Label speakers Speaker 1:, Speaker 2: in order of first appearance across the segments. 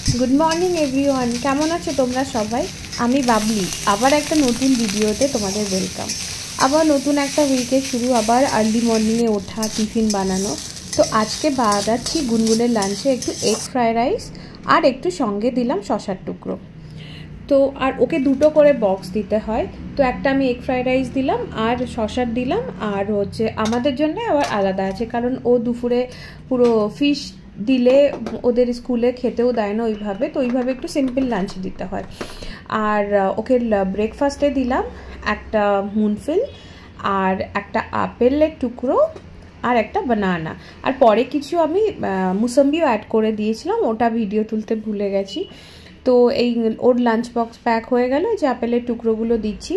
Speaker 1: Good morning everyone केमन आछो तोमरा सबाई आमी बाबली आबार एक नतून भिडियोते तोमादेर वेलकाम। आबार नतून एक उइके शुरू आबार आर्ली मर्निंगे ओठा टिफिन बानानो। तो आज के बानाচ্ছি गुनगुनेर लांचे एकटू एग फ्राई राइस और एकटू संगे दिलाम शशार टुकरो। तो और ओके दुटो करे बक्स दीते हैं। तो एकटा आमी एग फ्राई राइस दिलाम और शशार दिलाम और होच्छे आमादेर जन्य आबार आलादा आछे कारण ओ दुपुरे पुरो फिश दिले ओদের स्कूले खेतेও দেয় না ওইভাবে, তো ওইভাবে একটু সিম্পল লাঞ্চ দিতে হয়। আর ওকে ব্রেকফাস্টে দিলাম একটা মুনফিল আর একটা আপেলের টুকরো আর একটা বানানা, আর পরে কিছু আমি মুসম্বিও অ্যাড করে দিয়েছিলাম, ওটা ভিডিও তুলতে ভুলে গেছি। তো এই ওর লাঞ্চ বক্স প্যাক হয়ে গেল, যে আপেলের টুকরোগুলো দিচ্ছি।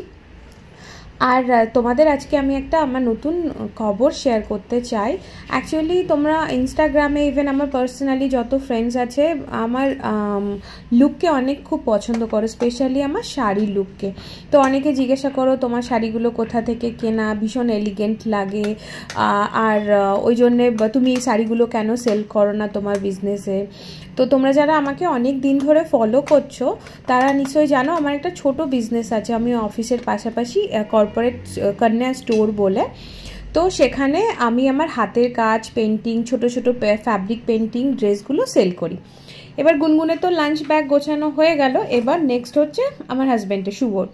Speaker 1: আর তোমাদের আজকে আমি একটা আমার নতুন খবর শেয়ার করতে চাই। অ্যাকচুয়ালি তোমরা ইনস্টাগ্রামে ইভেন আমার পার্সোনালি যত ফ্রেন্ডস আছে আমার লুককে অনেক খুব পছন্দ করো, স্পেশালি আমার শাড়ি লুককে। তো অনেকে জিজ্ঞাসা করো তোমার শাড়িগুলো কোথা থেকে কেনা, ভীষণ এলিগেন্ট লাগে, আর ওই জন্যে তুমি এই শাড়িগুলো কেন সেল করো না তোমার বিজনেসে। তো তোমরা যারা আমাকে অনেক দিন ধরে ফলো করছো তারা নিশ্চয়ই জানো আমার একটা ছোট বিজনেস আছে, আমি অফিসের পাশাপাশি কর্পোরেট কন্যা স্টোর বলে। তো সেখানে আমি আমার হাতের কাজ, পেন্টিং, ছোট ছোট ফ্যাব্রিক পেন্টিং ড্রেসগুলো সেল করি। এবার গুনগুনে তো লাঞ্চ ব্যাগ গোছানো হয়ে গেল, এবার নেক্সট হচ্ছে আমার হাজব্যান্ডের শুভর।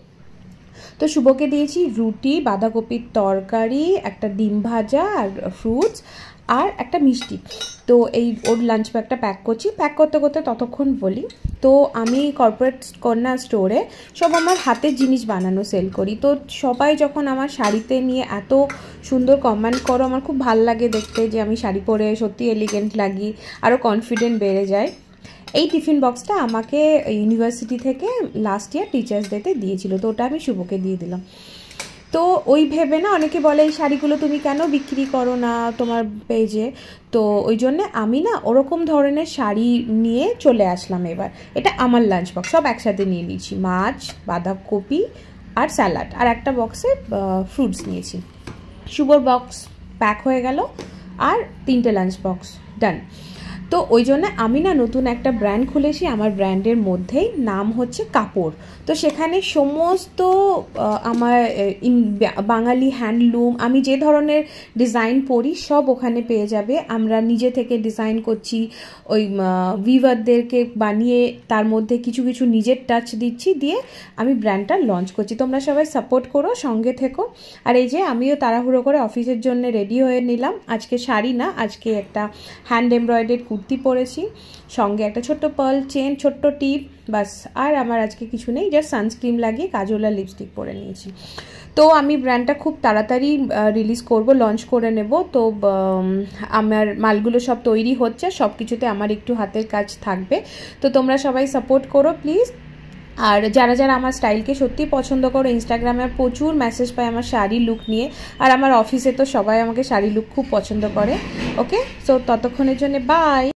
Speaker 1: তো শুভকে দিয়েছি রুটি, বাঁধাকপির তরকারি, একটা ডিম ভাজা আর ফ্রুটস আর একটা মিষ্টি। তো এই ওর লাঞ্চ ব্যাগটা প্যাক করছি। প্যাক করতে করতে ততক্ষণ বলি, তো আমি কর্পোরেট কন্যা স্টোরে সব আমার হাতের জিনিস বানানো সেল করি। তো সবাই যখন আমার শাড়িতে নিয়ে এত সুন্দর কমেন্ট করো, আমার খুব ভাল লাগে দেখতে যে আমি শাড়ি পরে সত্যি এলিগেন্ট লাগি, আরও কনফিডেন্ট বেড়ে যায়। এই টিফিন বক্সটা আমাকে ইউনিভার্সিটি থেকে লাস্ট ইয়ার টিচার্স ডেতে দিয়েছিল, তো ওটা আমি শুভকে দিয়ে দিলাম। তো ওই ভেবে না অনেকে বলে এই শাড়িগুলো তুমি কেন বিক্রি করো না তোমার পেজে, তো ওই জন্যে আমি না ওরকম ধরনের শাড়ি নিয়ে চলে আসলাম। এবার এটা আমার লাঞ্চ বক্স সব একসাথে নিয়ে নিয়েছি, মাছ, বাঁধাকপি আর স্যালাড, আর একটা বক্সে ফ্রুটস নিয়েছি। শুভর বক্স প্যাক হয়ে গেল আর 3টে লাঞ্চ বক্স ডান। তো ওই জন্য আমি না নতুন একটা ব্র্যান্ড খুলেছি, আমার ব্র্যান্ডের মধ্যেই নাম হচ্ছে কাপড়। তো সেখানে সমস্ত আমার বাঙালি হ্যান্ডলুম, আমি যে ধরনের ডিজাইন পরি সব ওখানে পেয়ে যাবে। আমরা নিজে থেকে ডিজাইন করছি, ওই ভিভারদেরকে বানিয়ে তার মধ্যে কিছু কিছু নিজের টাচ দিচ্ছি, দিয়ে আমি ব্র্যান্ডটা লঞ্চ করছি। তোমরা সবাই সাপোর্ট করো, সঙ্গে থেকো। আর এই যে আমিও তাড়াহুড়ো করে অফিসের জন্য রেডি হয়ে নিলাম। আজকে শাড়ি না, আজকে একটা হ্যান্ড এমব্রয়ডারি কুর্তি পরেছি, সঙ্গে একটা ছোট্ট পার্ল চেন, ছোট্ট টিপ, বাস। আর আমার আজকে কিছু নেই, জাস্ট সানস্ক্রিন লাগিয়ে কাজল আর লিপস্টিক পরে নিয়েছি। তো আমি ব্র্যান্ডটা খুব তাড়াতাড়ি রিলিজ করব, লঞ্চ করে নেব। তো আমার মালগুলো সব তৈরি হচ্ছে, সব কিছুতে আমার একটু হাতের কাজ থাকবে। তো তোমরা সবাই সাপোর্ট করো প্লিজ। আর যারা যারা আমার স্টাইলকে সত্যি পছন্দ করো, ইনস্টাগ্রামে প্রচুর মেসেজ পাই আমার শাড়ি লুক নিয়ে, আর আমার অফিসে তো সবাই আমাকে শাড়ি লুক খুব পছন্দ করে। ওকে, সো ততক্ষণের জন্য বাই।